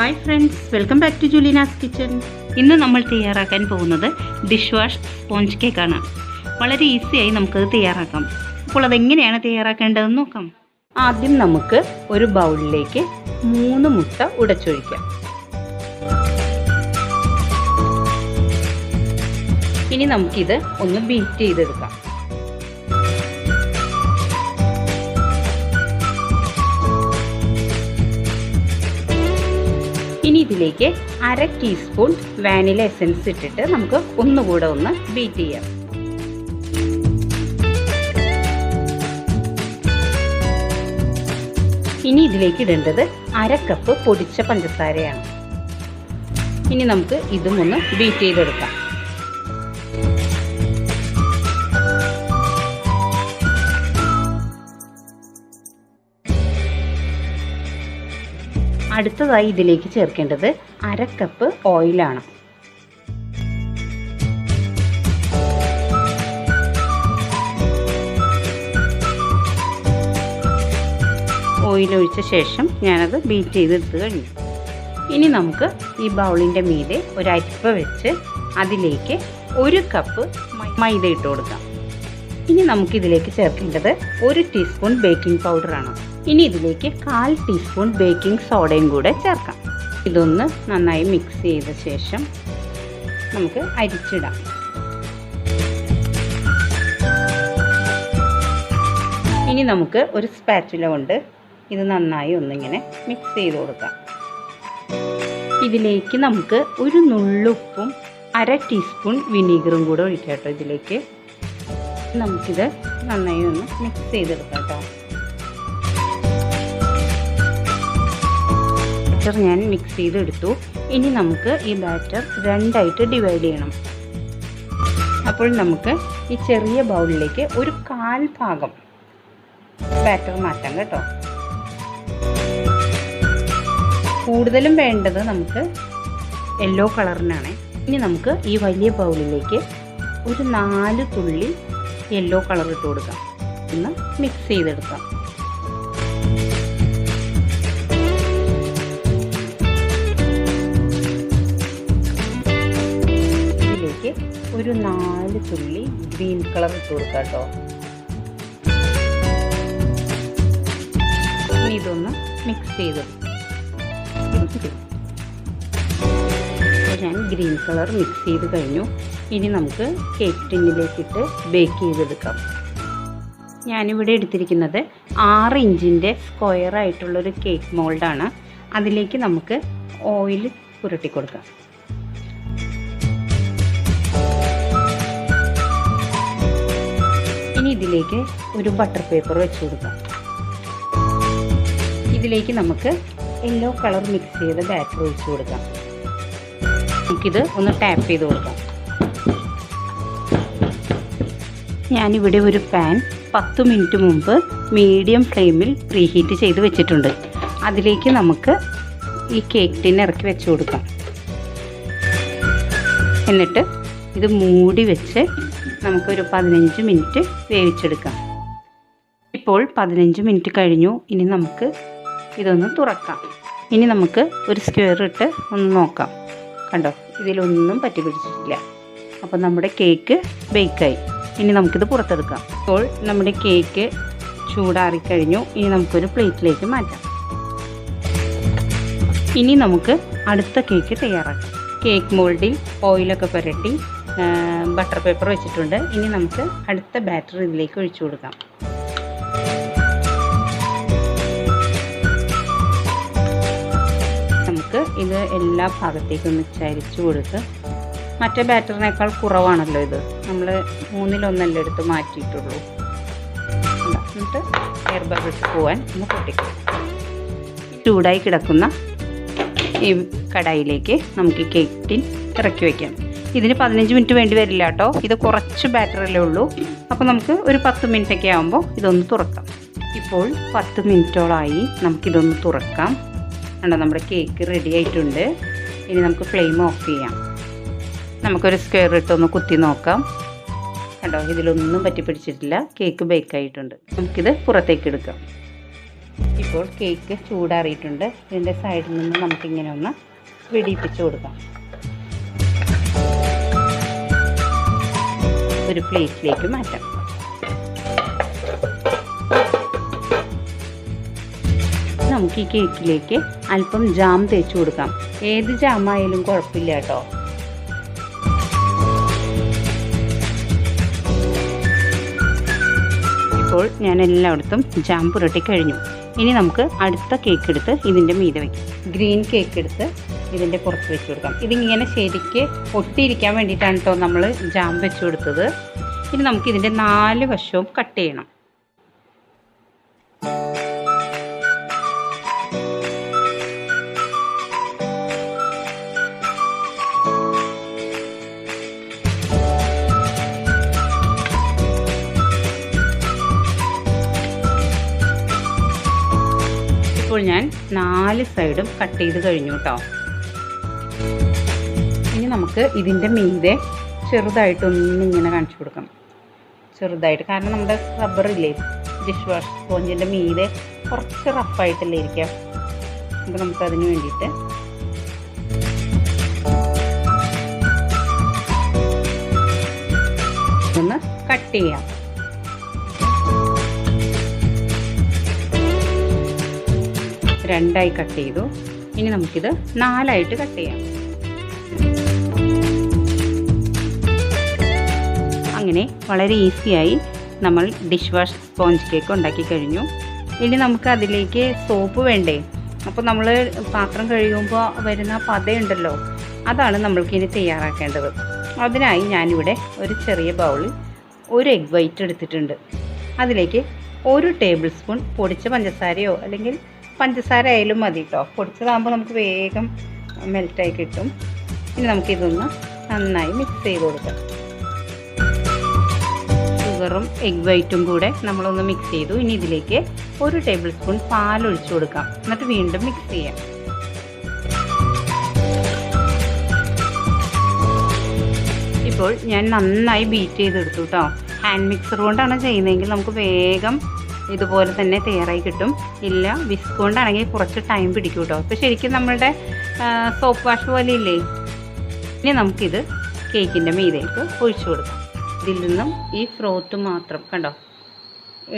Hi friends, welcome back to Julina's kitchen. ഇന്ന് നമ്മൾ തയ്യാറാക്കാൻ പോകുന്നത് ഡിഷ് വാഷ് സ്പോഞ്ച് കേക്കാണ്. വളരെ ഈസിയായി നമുക്കത് തയ്യാറാക്കാം. അപ്പോൾ അതെങ്ങനെയാണ് തയ്യാറാക്കേണ്ടതെന്ന് നോക്കാം. ആദ്യം നമുക്ക് ഒരു ബൗളിലേക്ക് 3 മുട്ട ഉടച്ചൊഴിക്കാം. ഇനി നമുക്കിത് ഒന്ന് ബീറ്റ് ചെയ്തെടുക്കാം. ഇനി ഇതിലേക്ക് 1/2 ടീസ്പൂൺ വാനില എസൻസ് ഇട്ടിട്ട് നമുക്ക് ഒന്നുകൂടെ ഒന്ന് ബീറ്റ് ചെയ്യാം. ഇനി ഇതിലേക്ക് ഇടേണ്ടത് 1/2 കപ്പ് പൊടിച്ച പഞ്ചസാരയാണ്. ഇനി നമുക്ക് ഇതും ഒന്ന് ബീറ്റ് ചെയ്തെടുക്കാം. അടുത്തതായി ഇതിലേക്ക് ചേർക്കേണ്ടത് 1/2 കപ്പ് ഓയിലാണ്. ഓയിൽ ഒഴിച്ച ശേഷം ഞാനത് ബീറ്റ് ചെയ്തെടുത്ത് കഴിഞ്ഞു. ഇനി നമുക്ക് ഈ ബൗളിൻ്റെ മീതെ ഒരു അരിപ്പ വെച്ച് അതിലേക്ക് 1 കപ്പ് മൈദ ഇട്ട് കൊടുക്കാം. ഇനി നമുക്കിതിലേക്ക് ചേർക്കേണ്ടത് 1 ടീസ്പൂൺ ബേക്കിംഗ് പൗഡറാണ്. ഇനി ഇതിലേക്ക് 1/4 ടീസ്പൂൺ ബേക്കിംഗ് സോഡയും കൂടെ ചേർക്കാം. ഇതൊന്ന് നന്നായി മിക്സ് ചെയ്ത ശേഷം നമുക്ക് അരിച്ചിടാം. ഇനി നമുക്ക് ഒരു സ്പാച്ചുല കൊണ്ട് ഇത് നന്നായി ഒന്നിങ്ങനെ മിക്സ് ചെയ്ത് കൊടുക്കാം. ഇതിലേക്ക് നമുക്ക് ഒരു നുള്ളുപ്പും 1/2 ടീസ്പൂൺ വിനീഗറും കൂടെ ഒഴിക്കാം കേട്ടോ. ഇതിലേക്ക് നമുക്കിത് നന്നായി ഒന്ന് മിക്സ് ചെയ്തെടുക്കാം കേട്ടോ. ബാറ്റർ ഞാൻ മിക്സ് ചെയ്തെടുത്തു. ഇനി നമുക്ക് ഈ ബാറ്റർ 2ആയിട്ട് ഡിവൈഡ് ചെയ്യണം. അപ്പോൾ നമുക്ക് ഈ ചെറിയ ബൗളിലേക്ക് ഒരു 1/4 ഭാഗം ബാറ്റർ മാറ്റാം കേട്ടോ. കൂടുതലും വേണ്ടത് നമുക്ക് യെല്ലോ കളറിനാണ്. ഇനി നമുക്ക് ഈ വലിയ ബൗളിലേക്ക് ഒരു 4 തുള്ളി യെല്ലോ കളർ ഇട്ട് കൊടുക്കാം. ഒന്ന് മിക്സ് ചെയ്തെടുക്കാം. ഇതിലേക്ക് ഒരു 4 തുള്ളി ഗ്രീൻ കളർ ഇട്ട് കൊടുക്കാം കേട്ടോ. ഇനി ഇതൊന്ന് മിക്സ് ചെയ്തെടുക്കാം. ഞാൻ ഗ്രീൻ കളർ മിക്സ് ചെയ്ത് കഴിഞ്ഞു. ഇനി നമുക്ക് കേക്ക് ടിന്നിലേക്കിട്ട് ബേക്ക് ചെയ്തെടുക്കാം. ഞാനിവിടെ എടുത്തിരിക്കുന്നത് 6 ഇഞ്ചിൻ്റെ സ്ക്വയറായിട്ടുള്ളൊരു കേക്ക് മോൾഡാണ്. അതിലേക്ക് നമുക്ക് ഓയിൽ പുരട്ടി കൊടുക്കാം. ഇനി ഇതിലേക്ക് ഒരു ബട്ടർ പേപ്പർ വെച്ച് കൊടുക്കാം. ഇതിലേക്ക് നമുക്ക് യെല്ലോ കളർ മിക്സ് ചെയ്ത ബാറ്റർ ഒഴിച്ച് കൊടുക്കാം. നമുക്കിത് ഒന്ന് ടാപ്പ് ചെയ്ത് കൊടുക്കാം. ഞാനിവിടെ ഒരു പാൻ 10 മിനിറ്റ് മുമ്പ് മീഡിയം ഫ്ലെയിമിൽ പ്രീഹീറ്റ് ചെയ്ത് വെച്ചിട്ടുണ്ട്. അതിലേക്ക് നമുക്ക് ഈ കേക്ക് ടിൻ ഇറക്കി വെച്ച് കൊടുക്കാം. എന്നിട്ട് ഇത് മൂടി വെച്ച് നമുക്കൊരു 15 മിനിറ്റ് വേവിച്ചെടുക്കാം. ഇപ്പോൾ 15 മിനിറ്റ് കഴിഞ്ഞു. ഇനി നമുക്ക് ഇതൊന്ന് തുറക്കാം. ഇനി നമുക്ക് ഒരു സ്ക്വയർ ഇട്ട് ഒന്ന് നോക്കാം. കണ്ടോ, ഇതിലൊന്നും പറ്റി പിടിച്ചിട്ടില്ല. അപ്പോൾ നമ്മുടെ കേക്ക് ബേക്കായി. ഇനി നമുക്കിത് പുറത്തെടുക്കാം. ഇപ്പോൾ നമ്മുടെ കേക്ക് ചൂടാറിക്കഴിഞ്ഞു. ഇനി നമുക്കൊരു പ്ലേറ്റിലേക്ക് മാറ്റാം. ഇനി നമുക്ക് അടുത്ത കേക്ക് തയ്യാറാക്കാം. കേക്ക് മോൾഡിൽ ഓയിലൊക്കെ പുരട്ടി ബട്ടർ പേപ്പർ വെച്ചിട്ടുണ്ട്. ഇനി നമുക്ക് അടുത്ത ബാറ്റർ ഇതിലേക്ക് ഒഴിച്ചു കൊടുക്കാം. നമുക്ക് ഇത് എല്ലാ ഭാഗത്തേക്കും ഒന്ന് ചരിച്ചു കൊടുത്ത്, മറ്റേ ബാറ്ററിനേക്കാൾ കുറവാണല്ലോ ഇത്, നമ്മൾ 1/3 എടുത്ത് മാറ്റിയിട്ടുള്ളൂ. എന്നിട്ട് എയർ ബബിൾസ് പോകാൻ ഒന്ന് പൊട്ടിക്കും. ചൂടായി കിടക്കുന്ന ഈ കടായിലേക്ക് നമുക്ക് ഈ കേക്ക് ടിൻ ഇറക്കി വയ്ക്കാം. ഇതിന് 15 മിനിറ്റ് വേണ്ടി വരില്ല കേട്ടോ. ഇത് കുറച്ച് ബാറ്ററല്ലേ ഉള്ളൂ. അപ്പോൾ നമുക്ക് ഒരു 10 മിനിറ്റൊക്കെ ആകുമ്പോൾ ഇതൊന്ന് തുറക്കാം. ഇപ്പോൾ 10 മിനിറ്റോളമായി. നമുക്കിതൊന്ന് തുറക്കാം. കണ്ടോ, നമ്മുടെ കേക്ക് റെഡി ആയിട്ടുണ്ട്. ഇനി നമുക്ക് ഫ്ലെയിം ഓഫ് ചെയ്യാം. നമുക്കൊരു സ്ക്വയർ ഇട്ടൊന്ന് കുത്തി നോക്കാം. കണ്ടോ, ഇതിലൊന്നും പറ്റി പിടിച്ചിട്ടില്ല. കേക്ക് ബേക്കായിട്ടുണ്ട്. നമുക്കിത് പുറത്തേക്ക് എടുക്കാം. ഇപ്പോൾ കേക്ക് ചൂടാറിയിട്ടുണ്ട്. ഇതിൻ്റെ സൈഡിൽ നിന്ന് നമുക്കിങ്ങനെ ഒന്ന് വെടിയിപ്പിച്ച് കൊടുക്കാം. ഒരു പ്ലേറ്റിലേക്ക് മാറ്റാം. നമുക്ക് ഈ കേക്കിലേക്ക് അല്പം ജാം തേച്ച് കൊടുക്കാം. ഏത് ജാമായാലും കുഴപ്പമില്ല കേട്ടോ. ഇപ്പോൾ ഞാൻ എല്ലായിടത്തും ജാം പുരട്ടി കഴിഞ്ഞു. ഇനി നമുക്ക് അടുത്ത കേക്ക് എടുത്ത് ഇതിൻ്റെ മീതെ വയ്ക്കാം. ഗ്രീൻ കേക്ക് എടുത്ത് ഇതിൻ്റെ പുറത്ത് വെച്ച് കൊടുക്കാം. ഇതിങ്ങനെ ശരിക്ക് ഒട്ടിയിരിക്കാൻ വേണ്ടിയിട്ടാണ് കേട്ടോ നമ്മൾ ജാം വെച്ച് കൊടുത്തത്. ഇനി നമുക്ക് ഇതിൻ്റെ 4 വശവും കട്ട് ചെയ്യണം. ഇപ്പോൾ ഞാൻ 4 സൈഡും കട്ട് ചെയ്ത് കഴിഞ്ഞു കേട്ടോ. ഇനി നമുക്ക് ഇതിൻ്റെ മീതെ ചെറുതായിട്ടൊന്നിങ്ങനെ കാണിച്ചു കൊടുക്കാം. ചെറുതായിട്ട്, കാരണം നമ്മുടെ റബ്ബറില്ലേ, ഡിഷ് വാഷ് സ്പോഞ്ചിൻ്റെ മീതെ കുറച്ച് റഫായിട്ടല്ലേ ഇരിക്കാം. അപ്പോൾ നമുക്കതിന് വേണ്ടിയിട്ട് ഒന്ന് കട്ട് ചെയ്യാം. രണ്ടായി കട്ട് ചെയ്തു. ഇനി നമുക്കിത് 4ആയിട്ട് കട്ട് ചെയ്യാം. അങ്ങനെ വളരെ ഈസിയായി നമ്മൾ ഡിഷ് വാഷ് സ്പോഞ്ച് കേക്ക് ഉണ്ടാക്കി കഴിഞ്ഞു. ഇനി നമുക്ക് അതിലേക്ക് സോപ്പ് വേണ്ടേ? അപ്പോൾ നമ്മൾ പാത്രം കഴുകുമ്പോൾ വരുന്ന പതയുണ്ടല്ലോ, അതാണ് നമ്മൾക്കിനി തയ്യാറാക്കേണ്ടത്. അതിനായി ഞാനിവിടെ ഒരു ചെറിയ ബൗളിൽ 1 എഗ് വൈറ്റ് എടുത്തിട്ടുണ്ട്. അതിലേക്ക് 1 ടേബിൾ സ്പൂൺ പൊടിച്ച പഞ്ചസാരയോ അല്ലെങ്കിൽ പഞ്ചസാര ആയാലും മതി കേട്ടോ. പൊടിച്ചതാകുമ്പോൾ നമുക്ക് വേഗം മെൽറ്റായി കിട്ടും. ഇനി നമുക്കിതൊന്ന് നന്നായി മിക്സ് ചെയ്ത് കൊടുക്കാം. ഷുഗറും എഗ് വൈറ്റും കൂടെ നമ്മളൊന്ന് മിക്സ് ചെയ്തു. ഇനി ഇതിലേക്ക് 1 ടേബിൾ സ്പൂൺ പാൽ ഒഴിച്ചു കൊടുക്കാം. എന്നിട്ട് വീണ്ടും മിക്സ് ചെയ്യാം. ഇപ്പോൾ ഞാൻ നന്നായി ബീറ്റ് ചെയ്തെടുത്തു കേട്ടോ. ഹാൻഡ് മിക്സർ കൊണ്ടാണ് ചെയ്യുന്നതെങ്കിൽ നമുക്ക് വേഗം ഇതുപോലെ തന്നെ തയ്യാറായി കിട്ടും. ഇല്ല, വിസ്ക് കൊണ്ടാണെങ്കിൽ കുറച്ച് ടൈം പിടിക്കും കേട്ടോ. അപ്പോൾ ശരിക്കും നമ്മളുടെ സോപ്പ് വാഷ് പോലെ ഇല്ലേ. ഇനി നമുക്കിത് കേക്കിൻ്റെ മീതേക്ക് ഒഴിച്ചു കൊടുക്കാം. ഇതിൽ നിന്നും ഈ ഫ്രോത്ത് മാത്രം കണ്ടോ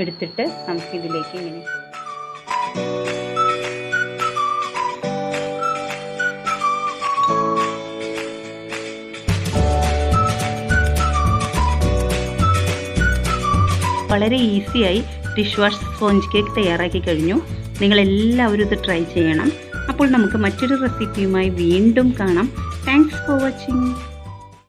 എടുത്തിട്ട് നമുക്കിതിലേക്ക് ഇങ്ങനെ വളരെ ഈസിയായി ഡിഷ് വാഷ് സ്പോഞ്ച് കേക്ക് തയ്യാറാക്കി കഴിഞ്ഞു. നിങ്ങളെല്ലാവരും ഇത് ട്രൈ ചെയ്യണം. അപ്പോൾ നമുക്ക് മറ്റൊരു റെസിപ്പിയുമായി വീണ്ടും കാണാം. Thanks for watching.